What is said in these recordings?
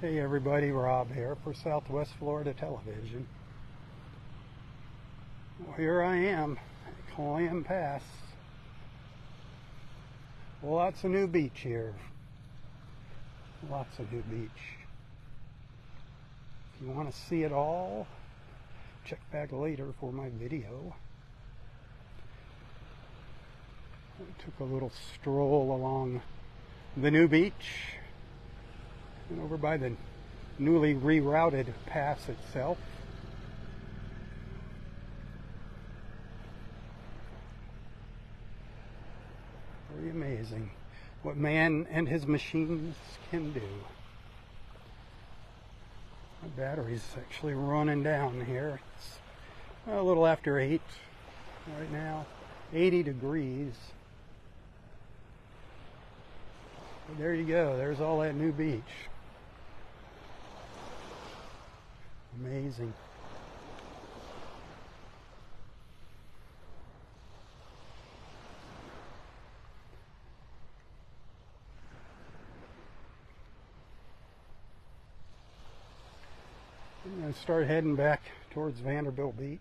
Hey everybody, Rob here for Southwest Florida Television. Well, here I am, Clam Pass. Lots of new beach here. Lots of new beach. If you want to see it all, check back later for my video. I took a little stroll along the new beach and over by the newly rerouted pass itself. Very amazing what man and his machines can do. My battery's actually running down here. It's a little after 8 right now, 80 degrees. But there you go, there's all that new beach. Amazing. I'm going to start heading back towards Vanderbilt Beach.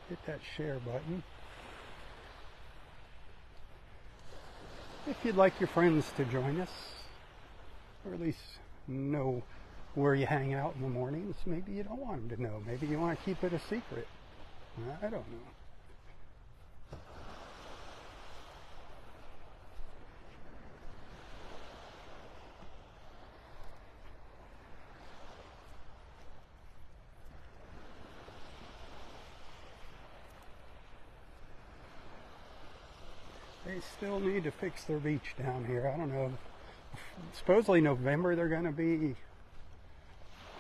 Hit that share button. If you'd like your friends to join us, or at least know where you hang out in the mornings, maybe you don't want them to know. Maybe you want to keep it a secret. I don't know. They still need to fix their beach down here. I don't know. Supposedly November they're going to be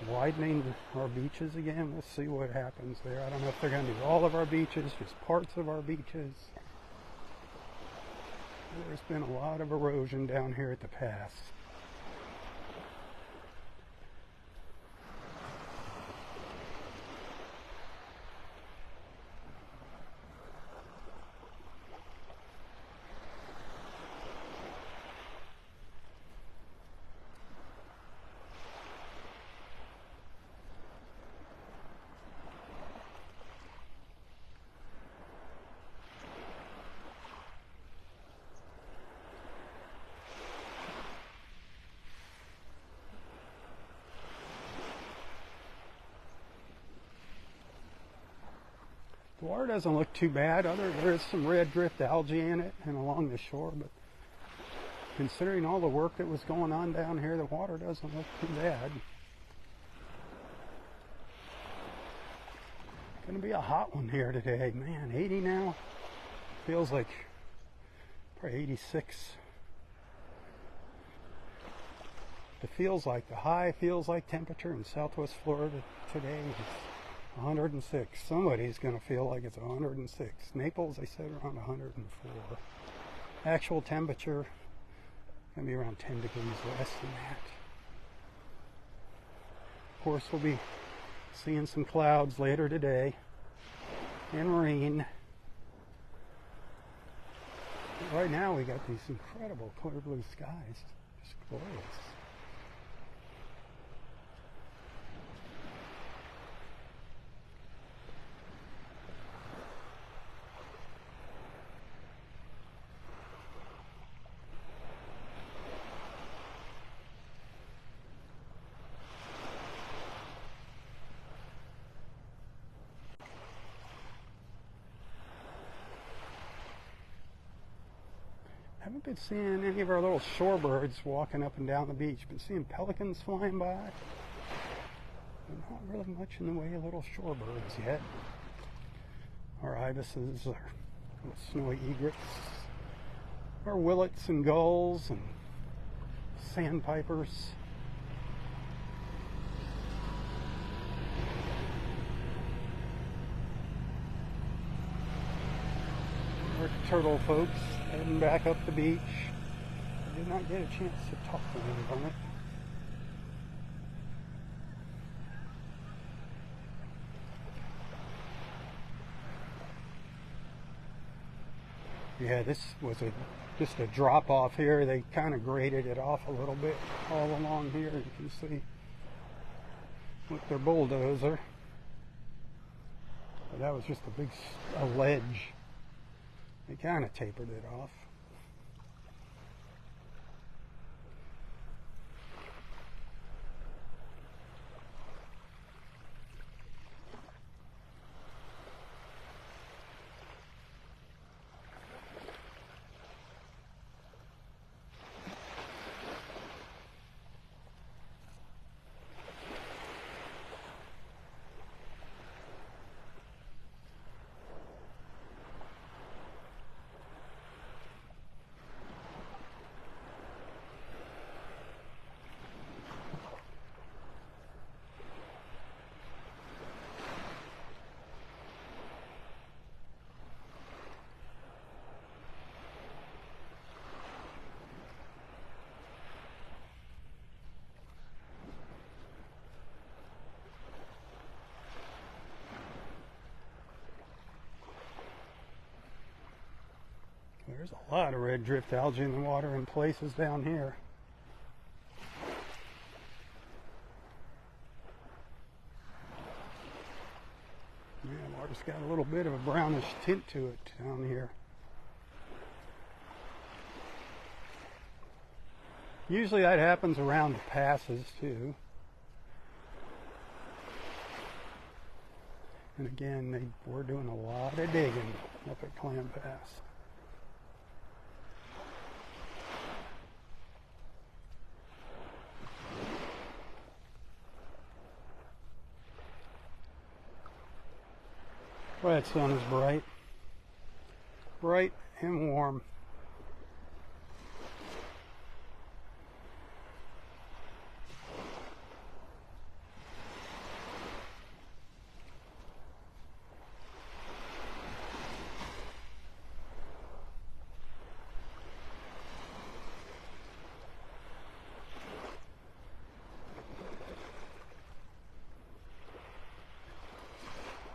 widening our beaches again. We'll see what happens there. I don't know if they're going to do all of our beaches, just parts of our beaches. There's been a lot of erosion down here at the pass. The water doesn't look too bad. There is some red drift algae in it and along the shore, but considering all the work that was going on down here, the water doesn't look too bad. Gonna be a hot one here today. Man, 80 now. Feels like probably 86. The high feels like temperature in Southwest Florida today is 106. Somebody's going to feel like it's 106. Naples, they said around 104. Actual temperature going to be around 10 degrees less than that. Of course, we'll be seeing some clouds later today and rain. But right now we got these incredible clear blue skies. Just glorious. I haven't been seeing any of our little shorebirds walking up and down the beach. Been seeing pelicans flying by. But not really much in the way of little shorebirds yet. Our ibises, our little snowy egrets, our willets and gulls and sandpipers. Our turtle folks heading back up the beach. I did not get a chance to talk to them on it. Yeah, this was a just a drop off here. They kind of graded it off a little bit all along here. You can see with their bulldozer. But that was just a ledge. They kind of tapered it off. There's a lot of red drift algae in the water in places down here. Yeah, water's got a little bit of a brownish tint to it down here. Usually that happens around the passes too. And again, we're doing a lot of digging up at Clam Pass. Boy, that sun is bright. Bright and warm.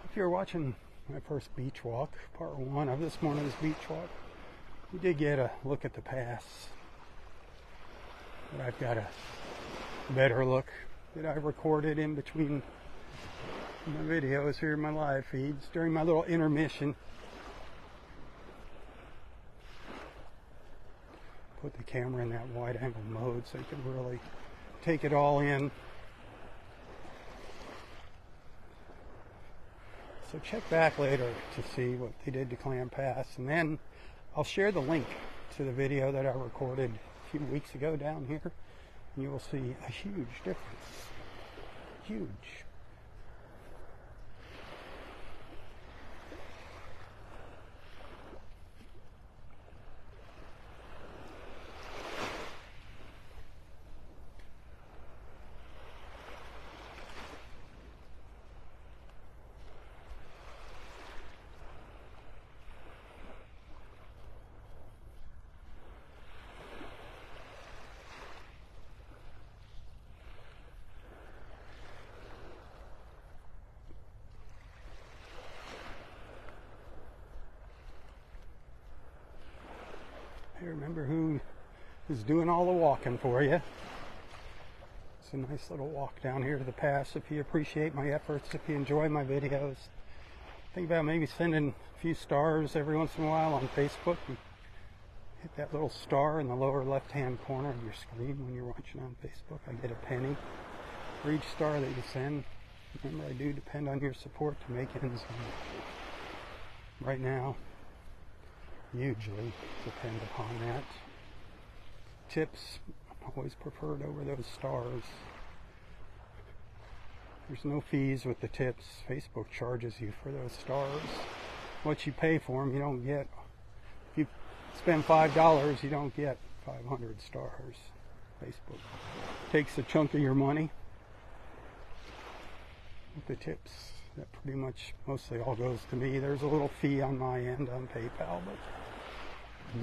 If you're watching my first beach walk, part one of this morning's beach walk, we did get a look at the pass. But I've got a better look that I recorded in between my videos here in my live feeds during my little intermission. Put the camera in that wide angle mode so you can really take it all in. So check back later to see what they did to Clam Pass, and then I'll share the link to the video that I recorded a few weeks ago down here, and you will see a huge difference. Huge. Hey, remember who is doing all the walking for you. It's a nice little walk down here to the pass. If you appreciate my efforts, if you enjoy my videos, think about maybe sending a few stars every once in a while on Facebook. And hit that little star in the lower left hand corner of your screen when you're watching on Facebook. I get a penny for each star that you send. Remember, I do depend on your support to make ends meet. Right now, hugely depend upon that. Tips always preferred over those stars. There's no fees with the tips. Facebook charges you for those stars. What you pay for them, you don't get. If you spend $5, you don't get 500 stars. Facebook takes a chunk of your money with the tips. That pretty much mostly all goes to me. There's a little fee on my end on PayPal, but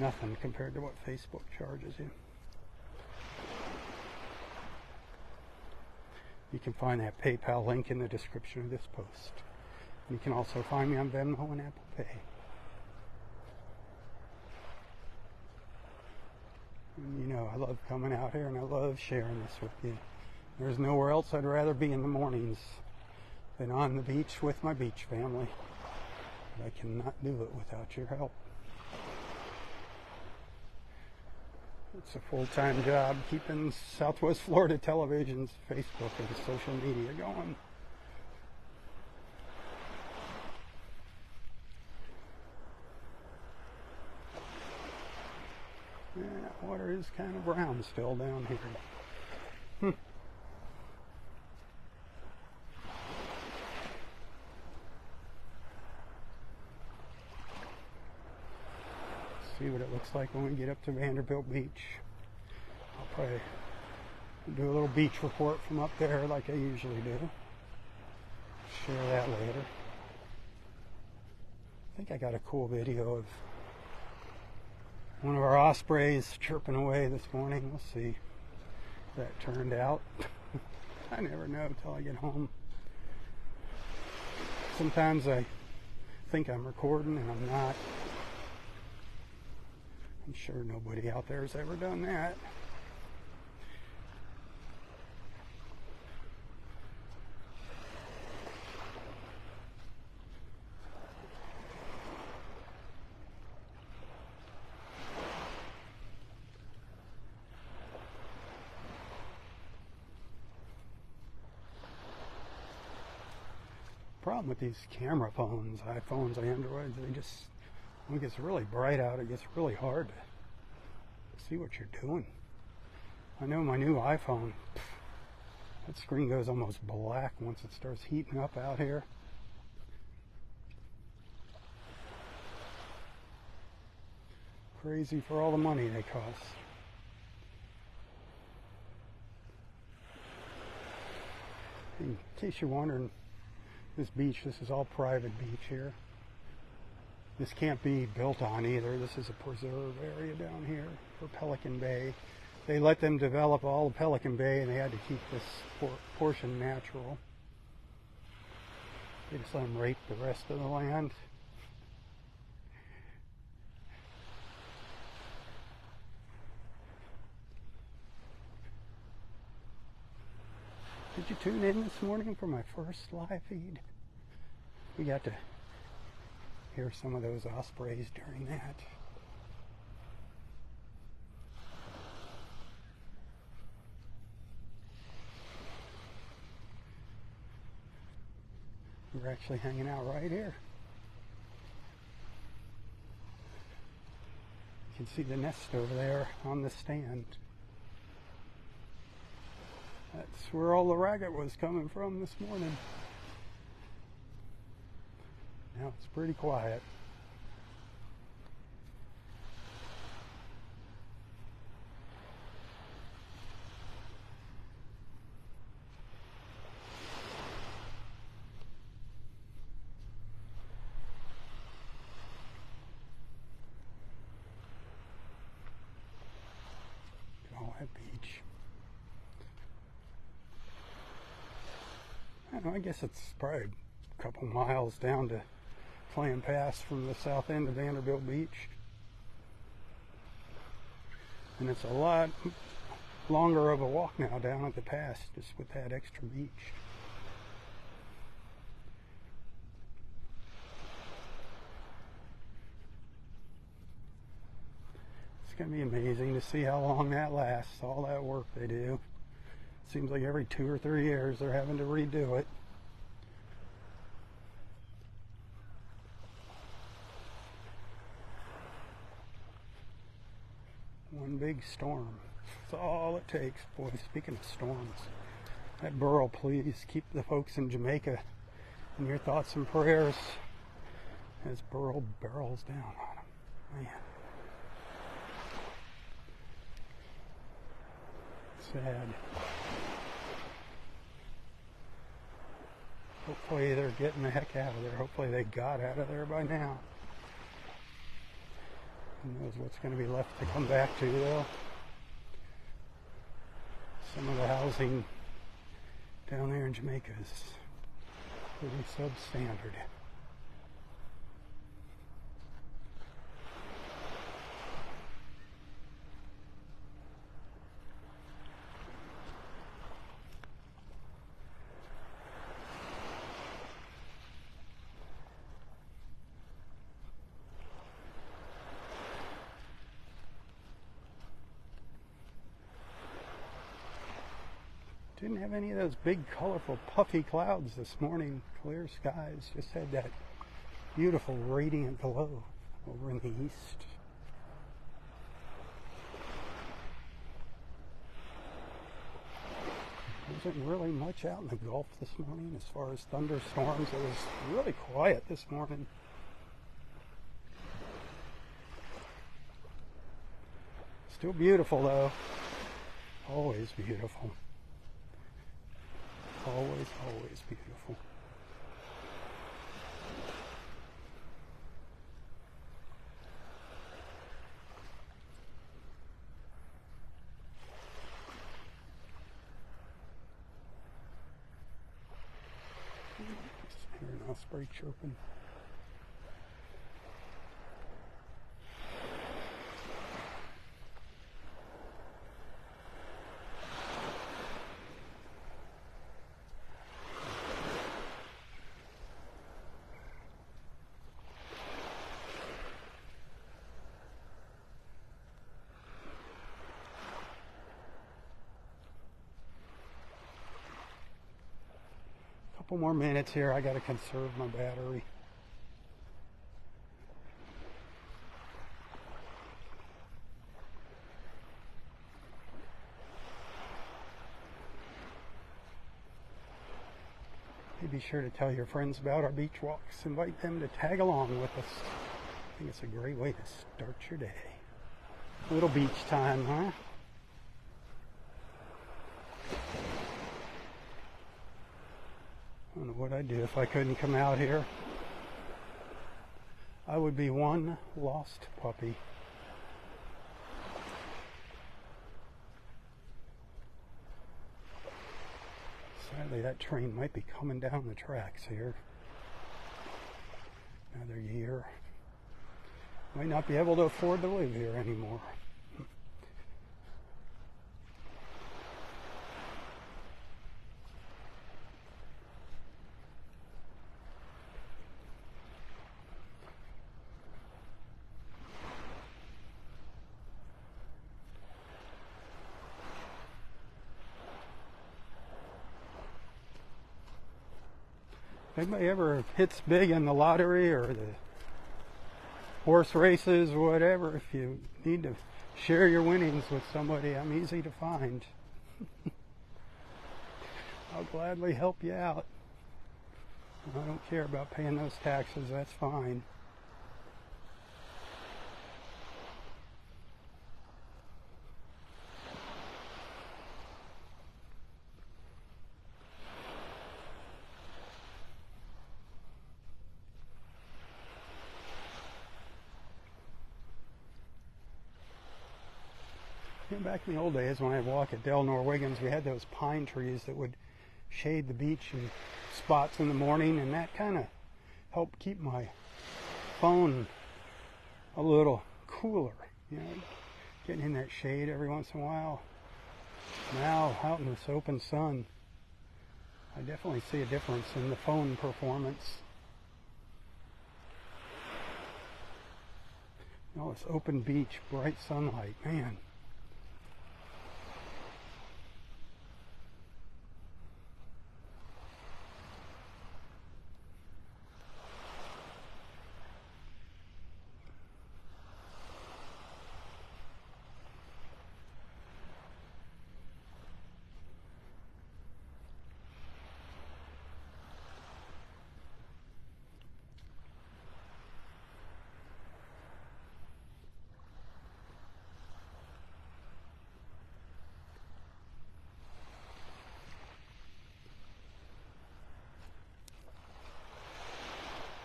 nothing compared to what Facebook charges you. You can find that PayPal link in the description of this post. You can also find me on Venmo and Apple Pay. And you know, I love coming out here and I love sharing this with you. There's nowhere else I'd rather be in the mornings than on the beach with my beach family. But I cannot do it without your help. It's a full-time job keeping Southwest Florida Television's Facebook and social media going. Yeah, water is kind of brown still down here. See what it looks like when we get up to Vanderbilt Beach. I'll probably do a little beach report from up there like I usually do. Share that later. I think I got a cool video of one of our ospreys chirping away this morning. We'll see if that turned out. I never know until I get home. Sometimes I think I'm recording and I'm not. I'm sure nobody out there has ever done that. Problem with these camera phones, iPhones, Androids, they just, when it gets really bright out, it gets really hard to see what you're doing. I know my new iPhone, that screen goes almost black once it starts heating up out here. Crazy for all the money they cost. In case you're wondering, this beach, this is all private beach here. This can't be built on either. This is a preserve area down here for Pelican Bay. They let them develop all of Pelican Bay and they had to keep this portion natural. They just let them rape the rest of the land. Did you tune in this morning for my first live feed? We got to hear some of those ospreys during that. We're actually hanging out right here. You can see the nest over there on the stand. That's where all the racket was coming from this morning. Now it's pretty quiet. All that beach. I don't know, I guess it's probably a couple miles down to Clam Pass from the south end of Vanderbilt Beach. And it's a lot longer of a walk now down at the pass, just with that extra beach. It's going to be amazing to see how long that lasts, all that work they do. Seems like every 2 or 3 years they're having to redo it. One big storm. That's all it takes. Boy, speaking of storms, that Burl, please keep the folks in Jamaica in your thoughts and prayers as Burl barrels down on them. Man. Sad. Hopefully they're getting the heck out of there. Hopefully they got out of there by now. Who knows what's going to be left to come back to, though. Some of the housing down there in Jamaica is pretty substandard. Didn't have any of those big, colorful, puffy clouds this morning. Clear skies. Just had that beautiful, radiant glow over in the east. Wasn't really much out in the Gulf this morning as far as thunderstorms. It was really quiet this morning. Still beautiful though. Always beautiful. Always, always beautiful. Just hear an osprey chirping. Couple more minutes here. I got to conserve my battery. Be sure to tell your friends about our beach walks. Invite them to tag along with us. I think it's a great way to start your day. A little beach time, huh? I don't know what I'd do if I couldn't come out here. I would be one lost puppy. Sadly, that train might be coming down the tracks here. Another year. Might not be able to afford to live here anymore. Anybody ever hits big in the lottery or the horse races or whatever, if you need to share your winnings with somebody, I'm easy to find. I'll gladly help you out. I don't care about paying those taxes, that's fine. Back in the old days when I'd walk at Del Norwegans, we had those pine trees that would shade the beach in spots in the morning, and that kind of helped keep my phone a little cooler, you know, getting in that shade every once in a while. Now, out in this open sun, I definitely see a difference in the phone performance. You know, this open beach, bright sunlight, man.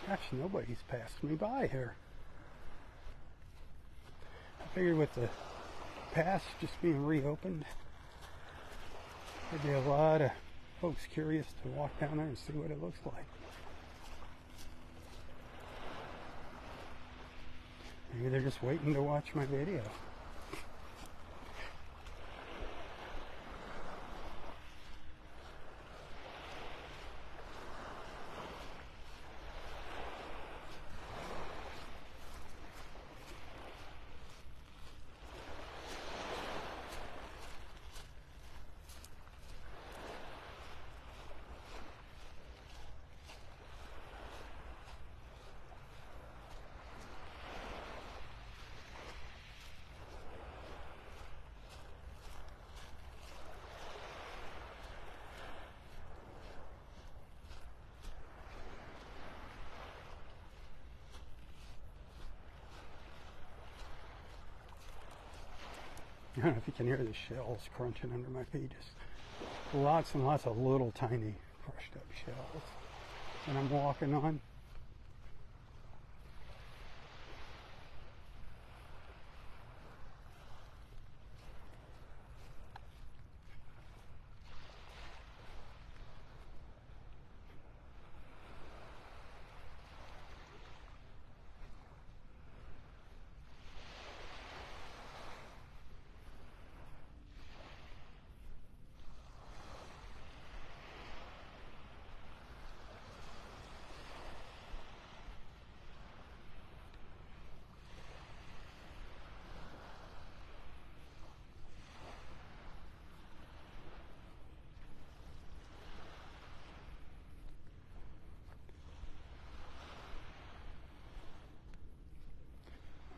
Gosh, nobody's passed me by here. I figured with the pass just being reopened, there'd be a lot of folks curious to walk down there and see what it looks like. Maybe they're just waiting to watch my video. I don't know if you can hear the shells crunching under my feet. Just lots and lots of little tiny crushed up shells. And I'm walking on.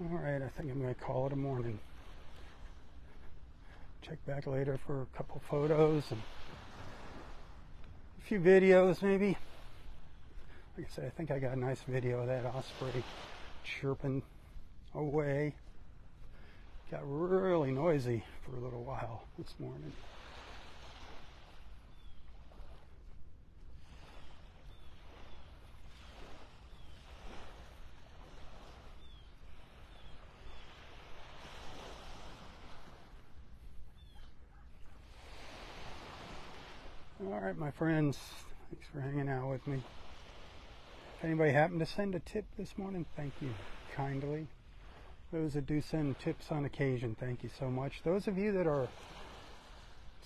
Alright, I think I'm going to call it a morning. Check back later for a couple photos and a few videos maybe. Like I said, I think I got a nice video of that osprey chirping away. Got really noisy for a little while this morning. Alright, my friends, thanks for hanging out with me. If anybody happened to send a tip this morning, thank you kindly. Those that do send tips on occasion, thank you so much. Those of you that are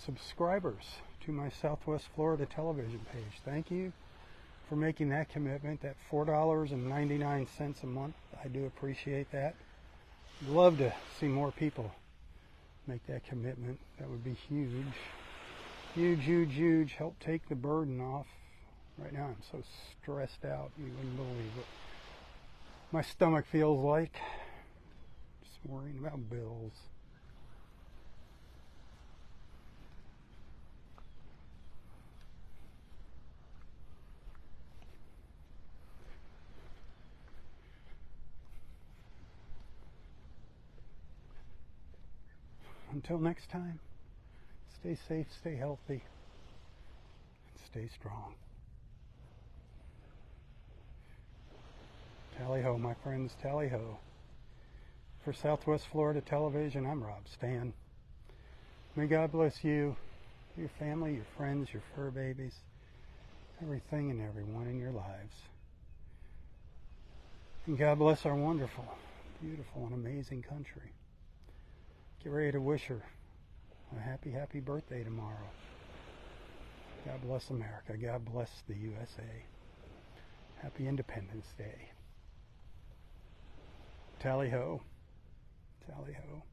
subscribers to my Southwest Florida television page, thank you for making that commitment, that $4.99 a month. I do appreciate that. I'd love to see more people make that commitment. That would be huge. Huge, huge, huge. Help take the burden off. Right now I'm so stressed out, you wouldn't believe what my stomach feels like. Just worrying about bills. Until next time, stay safe, stay healthy, and stay strong. Tally-ho, my friends, tally-ho. For Southwest Florida Television, I'm Rob Stan. May God bless you, your family, your friends, your fur babies, everything and everyone in your lives. And God bless our wonderful, beautiful, and amazing country. Get ready to wish her a happy, happy birthday tomorrow. God bless America. God bless the USA. Happy Independence Day. Tally-ho. Tally-ho.